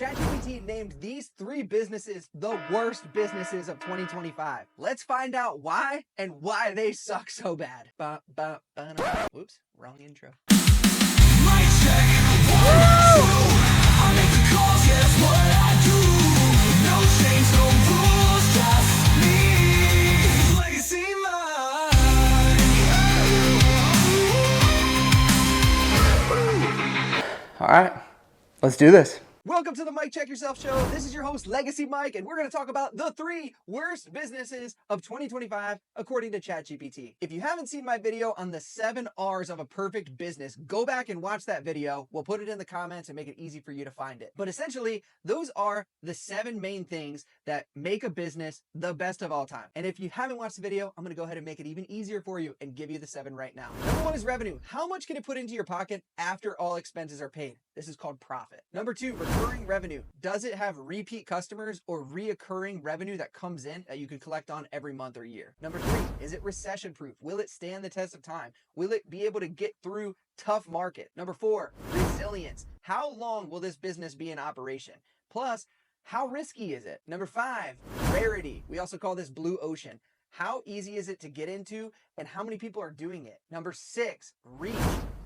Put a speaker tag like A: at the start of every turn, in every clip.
A: ChatGPT named these 3 businesses the worst businesses of 2025. Let's find out why and why they suck so bad. Whoops, wrong intro.
B: Mic check, 1, 2. I make the calls, guess what I do? No change, no rules, just me. Legacy Mike.
A: All right, let's do this. Welcome to the Mike Check Yourself Show. This is your host, Legacy Mike, and we're going to talk about the 3 worst businesses of 2025, according to ChatGPT. If you haven't seen my video on the 7 R's of a perfect business, go back and watch that video. We'll put it in the comments and make it easy for you to find it. But essentially, those are the 7 main things that make a business the best of all time. And if you haven't watched the video, I'm going to go ahead and make it even easier for you and give you the 7 right now. Number 1 is revenue. How much can it put into your pocket after all expenses are paid? This is called profit. Number 2, recurring revenue. Does it have repeat customers or reoccurring revenue that comes in that you can collect on every month or year? Number 3, is it recession proof? Will it stand the test of time? Will it be able to get through tough market? Number 4, resilience. How long will this business be in operation? Plus, how risky is it? Number 5, rarity. We also call this blue ocean. How easy is it to get into and how many people are doing it? Number 6, reach.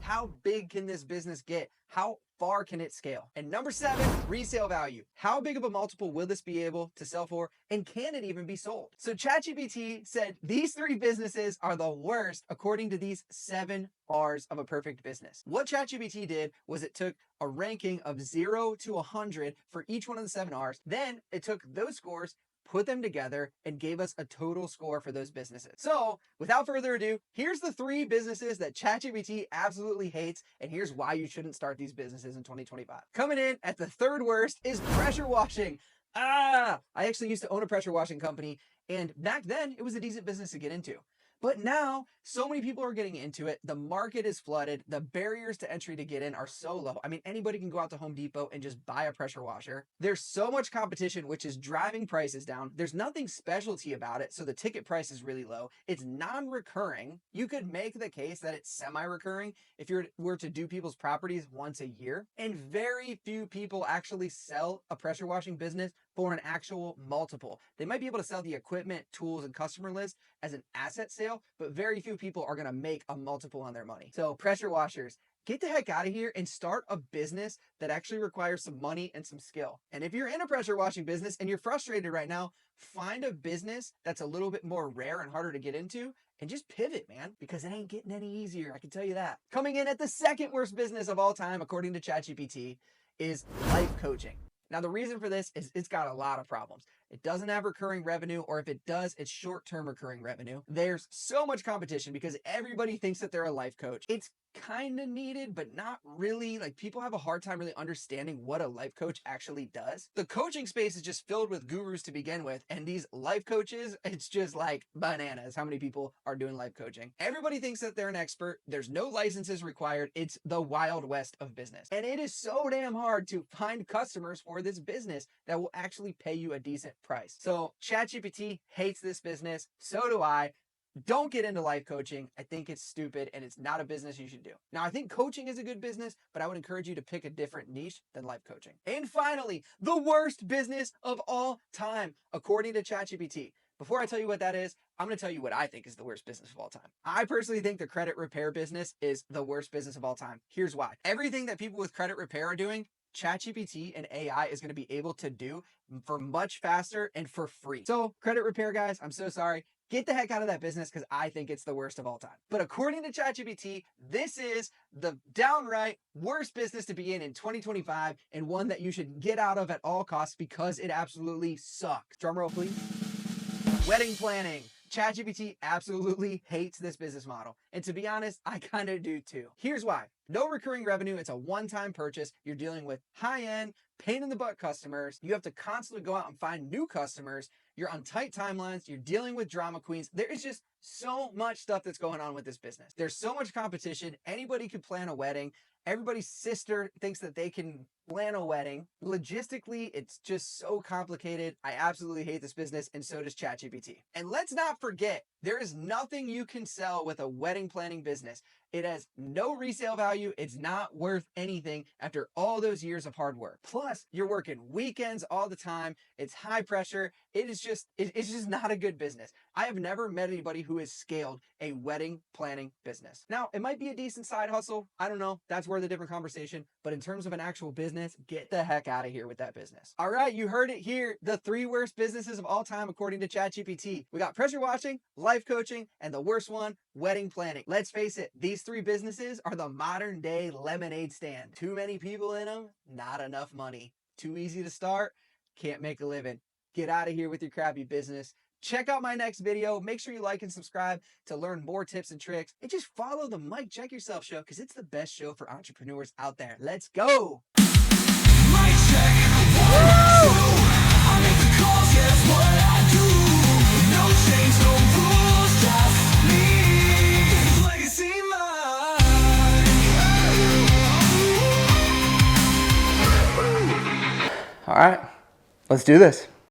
A: How big can this business get? How far can it scale? And number 7, resale value. How big of a multiple will this be able to sell for? And can it even be sold? So ChatGPT said these 3 businesses are the worst according to these 7 R's of a perfect business. What ChatGPT did was it took a ranking of 0 to 100 for each one of the 7 R's. Then it took those scores, put them together, and gave us a total score for those businesses. So without further ado, here's the 3 businesses that ChatGPT absolutely hates, and here's why you shouldn't start these businesses in 2025. Coming in at the 3rd worst is pressure washing. I actually used to own a pressure washing company, and back then it was a decent business to get into. But now, so many people are getting into it. The market is flooded. The barriers to entry to get in are so low. I mean, anybody can go out to Home Depot and just buy a pressure washer. There's so much competition, which is driving prices down. There's nothing specialty about it, so the ticket price is really low. It's non-recurring. You could make the case that it's semi-recurring if you were to do people's properties once a year. And very few people actually sell a pressure washing business for an actual multiple. They might be able to sell the equipment, tools, and customer list as an asset sale, but very few people are gonna make a multiple on their money. So pressure washers, get the heck out of here and start a business that actually requires some money and some skill. And if you're in a pressure washing business and you're frustrated right now, find a business that's a little bit more rare and harder to get into and just pivot, man, because it ain't getting any easier. I can tell you that. Coming in at the 2nd worst business of all time, according to ChatGPT, is life coaching. Now, the reason for this is it's got a lot of problems. It doesn't have recurring revenue, or if it does, it's short-term recurring revenue. There's so much competition because everybody thinks that they're a life coach. It's kind of needed, but not really. Like, people have a hard time really understanding what a life coach actually does. The coaching space is just filled with gurus to begin with, and these life coaches, it's just like bananas how many people are doing life coaching. Everybody thinks that they're an expert. There's no licenses required. It's the Wild West of business. And it is so damn hard to find customers for this business that will actually pay you a decent price. So ChatGPT hates this business. So do I. Don't get into life coaching. I think it's stupid and it's not a business you should do. Now, I think coaching is a good business, but I would encourage you to pick a different niche than life coaching. And finally, the worst business of all time, according to ChatGPT. Before I tell you what that is, I'm going to tell you what I think is the worst business of all time. I personally think the credit repair business is the worst business of all time. Here's why. Everything that people with credit repair are doing, ChatGPT and AI is going to be able to do for much faster and for free. So credit repair guys, I'm so sorry. Get the heck out of that business because I think it's the worst of all time. But according to ChatGPT, this is the downright worst business to be in 2025 and one that you should get out of at all costs because it absolutely sucks. Drum roll, please. Wedding planning. ChatGPT absolutely hates this business model. And to be honest, I kind of do too. Here's why. No recurring revenue. It's a one-time purchase. You're dealing with high-end, pain-in-the-butt customers. You have to constantly go out and find new customers. You're on tight timelines. You're dealing with drama queens. There is just so much stuff that's going on with this business. There's so much competition. Anybody could plan a wedding. Everybody's sister thinks that they can plan a wedding. Logistically, it's just so complicated. I absolutely hate this business, and so does ChatGPT. And let's not forget, there is nothing you can sell with a wedding planning business. It has no resale value. It's not worth anything after all those years of hard work. Plus, you're working weekends all the time. It's high pressure. It's just not a good business. I have never met anybody who has scaled a wedding planning business. Now, it might be a decent side hustle. I don't know. That's worth a different conversation. But in terms of an actual business, get the heck out of here with that business. All right, you heard it here. The 3 worst businesses of all time according to ChatGPT. We got pressure washing, life coaching, and the worst one, wedding planning. Let's face it, these 3 businesses are the modern day lemonade stand. Too many people in them, not enough money. Too easy to start, can't make a living. Get out of here with your crappy business. Check out my next video. Make sure you like and subscribe to learn more tips and tricks. And just follow the Mike Check Yourself show because it's the best show for entrepreneurs out there. Let's go.
B: Mic check, 1, 2. I make the calls, guess what I do? No change, no rules, just me. Legacy Mike.
A: All right, let's do this.